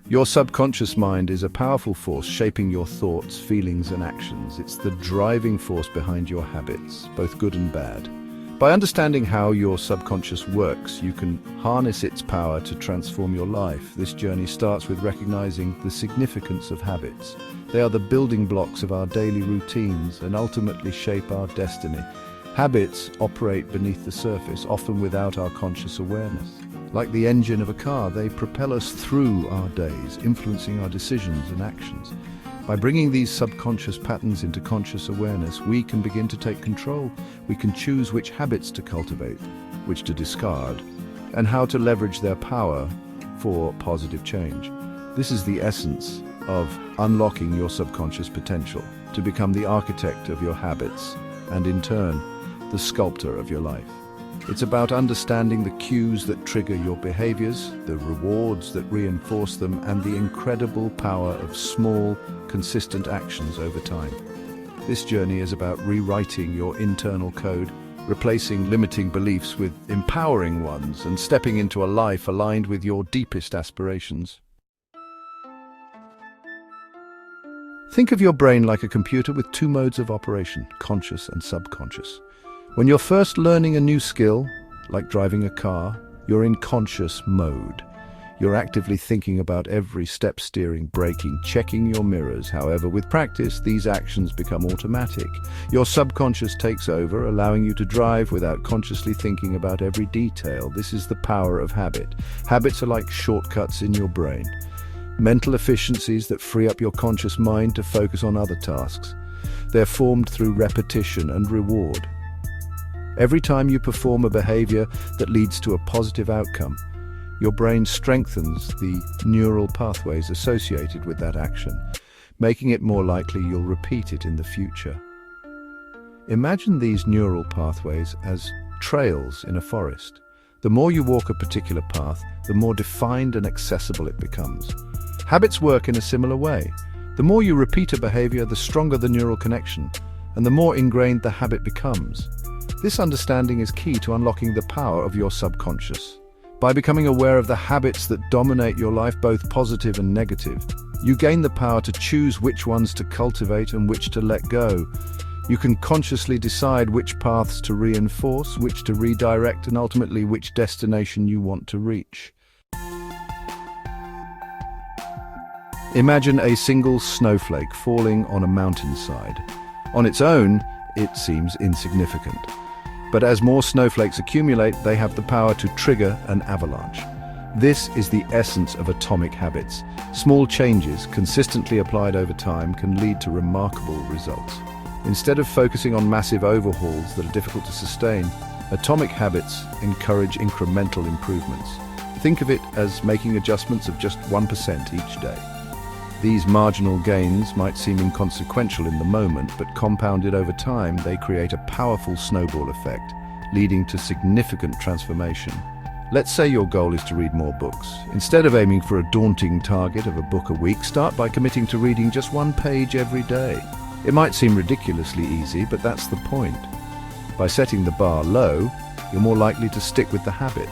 Your subconscious mind is a powerful force shaping your thoughts, feelings, and actions. It's the driving force behind your habits, both good and bad. By understanding how your subconscious works, you can harness its power to transform your life. This journey starts with recognizing the significance of habits. They are the building blocks of our daily routines and ultimately shape our destiny. Habits operate beneath the surface, often without our conscious awareness. Like the engine of a car, they propel us through our days, influencing our decisions and actions. By bringing these subconscious patterns into conscious awareness, we can begin to take control. We can choose which habits to cultivate, which to discard, and how to leverage their power for positive change. This is the essence of unlocking your subconscious potential, to become the architect of your habits, and in turn, the sculptor of your life. It's about understanding the cues that trigger your behaviors, the rewards that reinforce them, and the incredible power of small, consistent actions over time. This journey is about rewriting your internal code, replacing limiting beliefs with empowering ones, and stepping into a life aligned with your deepest aspirations. Think of your brain like a computer with two modes of operation, conscious and subconscious. When you're first learning a new skill, like driving a car, you're in conscious mode. You're actively thinking about every step, steering, braking, checking your mirrors. However, with practice, these actions become automatic. Your subconscious takes over, allowing you to drive without consciously thinking about every detail. This is the power of habit. Habits are like shortcuts in your brain, mental efficiencies that free up your conscious mind to focus on other tasks. They're formed through repetition and reward. Every time you perform a behavior that leads to a positive outcome, your brain strengthens the neural pathways associated with that action, making it more likely you'll repeat it in the future. Imagine these neural pathways as trails in a forest. The more you walk a particular path, the more defined and accessible it becomes. Habits work in a similar way. The more you repeat a behavior, the stronger the neural connection, and the more ingrained the habit becomes. This understanding is key to unlocking the power of your subconscious. By becoming aware of the habits that dominate your life, both positive and negative, you gain the power to choose which ones to cultivate and which to let go. You can consciously decide which paths to reinforce, which to redirect, and ultimately which destination you want to reach. Imagine a single snowflake falling on a mountainside. On its own, it seems insignificant. But as more snowflakes accumulate, they have the power to trigger an avalanche. This is the essence of atomic habits. Small changes, consistently applied over time, can lead to remarkable results. Instead of focusing on massive overhauls that are difficult to sustain, atomic habits encourage incremental improvements. Think of it as making adjustments of just 1% each day. These marginal gains might seem inconsequential in the moment, but compounded over time, they create a powerful snowball effect, leading to significant transformation. Let's say your goal is to read more books. Instead of aiming for a daunting target of a book a week, start by committing to reading just one page every day. It might seem ridiculously easy, but that's the point. By setting the bar low, you're more likely to stick with the habit.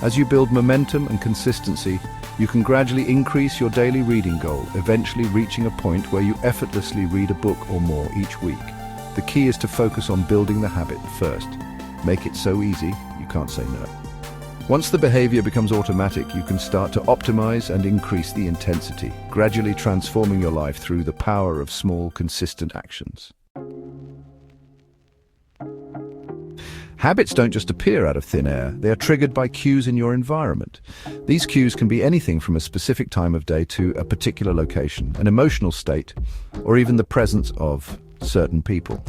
As you build momentum and consistency, you can gradually increase your daily reading goal, eventually reaching a point where you effortlessly read a book or more each week. The key is to focus on building the habit first. Make it so easy, you can't say no. Once the behavior becomes automatic, you can start to optimize and increase the intensity, gradually transforming your life through the power of small, consistent actions. Habits don't just appear out of thin air, they are triggered by cues in your environment. These cues can be anything from a specific time of day to a particular location, an emotional state, or even the presence of certain people.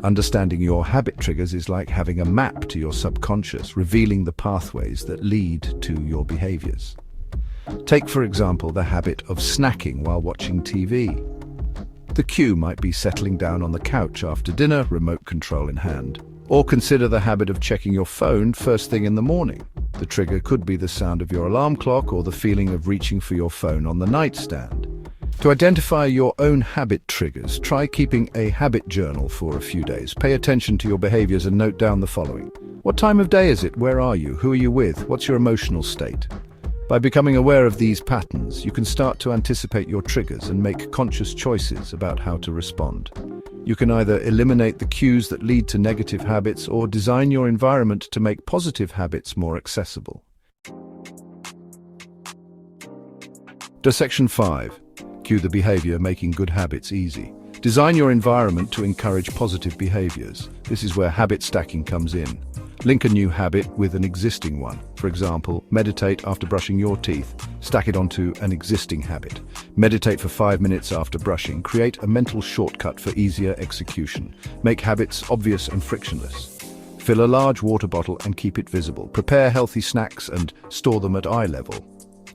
Understanding your habit triggers is like having a map to your subconscious, revealing the pathways that lead to your behaviors. Take, for example, the habit of snacking while watching TV. The cue might be settling down on the couch after dinner, remote control in hand. Or consider the habit of checking your phone first thing in the morning. The trigger could be the sound of your alarm clock or the feeling of reaching for your phone on the nightstand. To identify your own habit triggers, try keeping a habit journal for a few days. Pay attention to your behaviors and note down the following. What time of day is it? Where are you? Who are you with? What's your emotional state? By becoming aware of these patterns, you can start to anticipate your triggers and make conscious choices about how to respond. You can either eliminate the cues that lead to negative habits or design your environment to make positive habits more accessible. Section 5. Cue the behavior, making good habits easy. Design your environment to encourage positive behaviors. This is where habit stacking comes in. Link a new habit with an existing one. For example, meditate after brushing your teeth. Stack it onto an existing habit. Meditate for 5 minutes after brushing. Create a mental shortcut for easier execution. Make habits obvious and frictionless. Fill a large water bottle and keep it visible. Prepare healthy snacks and store them at eye level.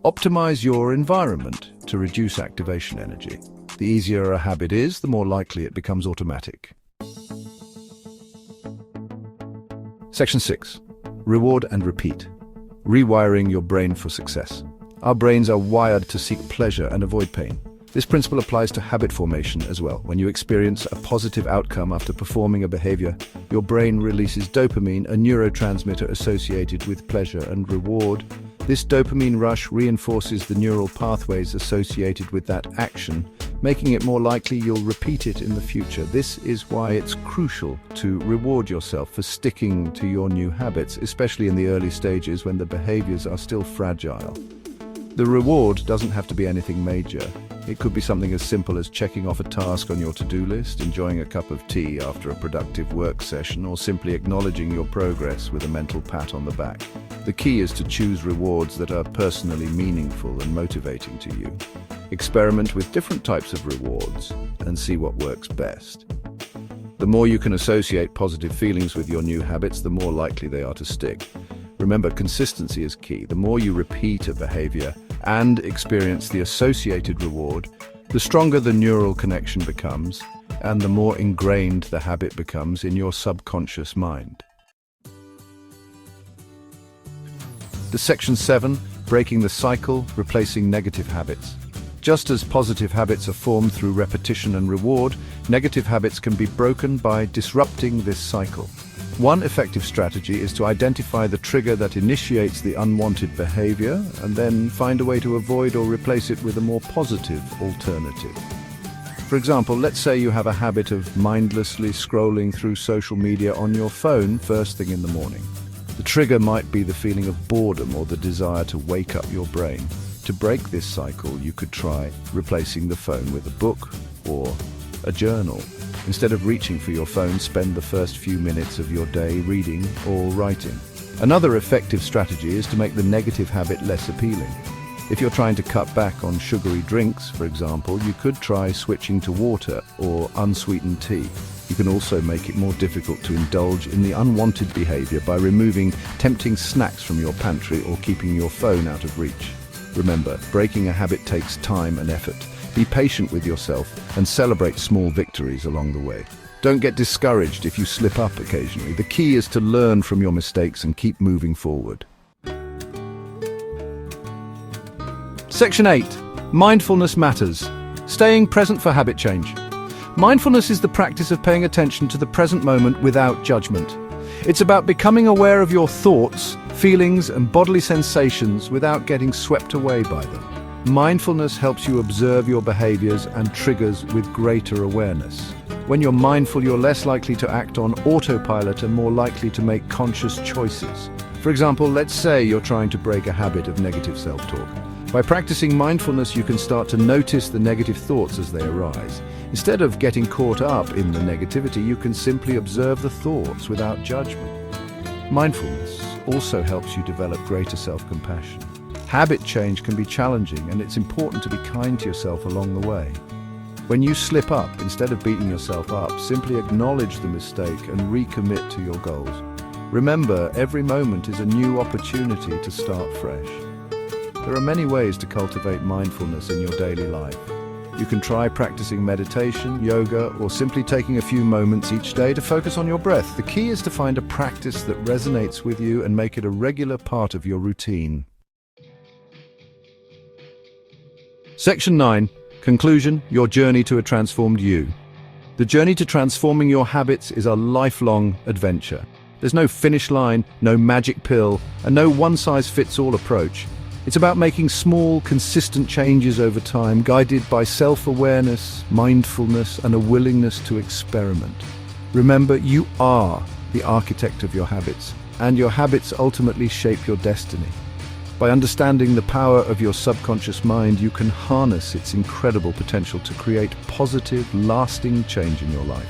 Optimize your environment to reduce activation energy. The easier a habit is, the more likely it becomes automatic. Section 6. Reward and repeat. Rewiring your brain for success. Our brains are wired to seek pleasure and avoid pain. This principle applies to habit formation as well. When you experience a positive outcome after performing a behavior, your brain releases dopamine, a neurotransmitter associated with pleasure and reward. This dopamine rush reinforces the neural pathways associated with that action, making it more likely you'll repeat it in the future. This is why it's crucial to reward yourself for sticking to your new habits, especially in the early stages when the behaviors are still fragile. The reward doesn't have to be anything major. It could be something as simple as checking off a task on your to-do list, enjoying a cup of tea after a productive work session, or simply acknowledging your progress with a mental pat on the back. The key is to choose rewards that are personally meaningful and motivating to you. Experiment with different types of rewards and see what works best. The more you can associate positive feelings with your new habits, the more likely they are to stick. Remember, consistency is key. The more you repeat a behavior and experience the associated reward, the stronger the neural connection becomes, and the more ingrained the habit becomes in your subconscious mind. Section 7. Breaking the cycle, replacing negative habits. Just as positive habits are formed through repetition and reward, negative habits can be broken by disrupting this cycle. One effective strategy is to identify the trigger that initiates the unwanted behavior and then find a way to avoid or replace it with a more positive alternative. For example, let's say you have a habit of mindlessly scrolling through social media on your phone first thing in the morning. The trigger might be the feeling of boredom or the desire to wake up your brain. To break this cycle, you could try replacing the phone with a book or a journal. Instead of reaching for your phone, spend the first few minutes of your day reading or writing. Another effective strategy is to make the negative habit less appealing. If you're trying to cut back on sugary drinks, for example, you could try switching to water or unsweetened tea. You can also make it more difficult to indulge in the unwanted behavior by removing tempting snacks from your pantry or keeping your phone out of reach. Remember, breaking a habit takes time and effort. Be patient with yourself and celebrate small victories along the way. Don't get discouraged if you slip up occasionally. The key is to learn from your mistakes and keep moving forward. Section 8. Mindfulness matters. Staying present for habit change. Mindfulness is the practice of paying attention to the present moment without judgment. It's about becoming aware of your thoughts, feelings, and bodily sensations without getting swept away by them. Mindfulness helps you observe your behaviors and triggers with greater awareness. When you're mindful, you're less likely to act on autopilot and more likely to make conscious choices. For example, let's say you're trying to break a habit of negative self-talk. By practicing mindfulness, you can start to notice the negative thoughts as they arise. Instead of getting caught up in the negativity, you can simply observe the thoughts without judgment. Mindfulness also helps you develop greater self-compassion. Habit change can be challenging, and it's important to be kind to yourself along the way. When you slip up, instead of beating yourself up, simply acknowledge the mistake and recommit to your goals. Remember, every moment is a new opportunity to start fresh. There are many ways to cultivate mindfulness in your daily life. You can try practicing meditation, yoga, or simply taking a few moments each day to focus on your breath. The key is to find a practice that resonates with you and make it a regular part of your routine. Section 9. Conclusion, your journey to a transformed you. The journey to transforming your habits is a lifelong adventure. There's no finish line, no magic pill, and no one-size-fits-all approach. It's about making small, consistent changes over time, guided by self-awareness, mindfulness, and a willingness to experiment. Remember, you are the architect of your habits, and your habits ultimately shape your destiny. By understanding the power of your subconscious mind, you can harness its incredible potential to create positive, lasting change in your life.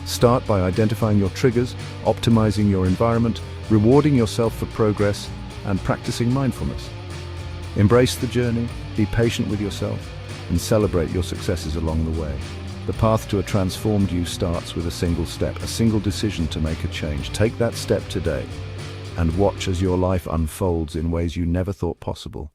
Start by identifying your triggers, optimizing your environment, rewarding yourself for progress, and practicing mindfulness. Embrace the journey, be patient with yourself, and celebrate your successes along the way. The path to a transformed you starts with a single step, a single decision to make a change. Take that step today and watch as your life unfolds in ways you never thought possible.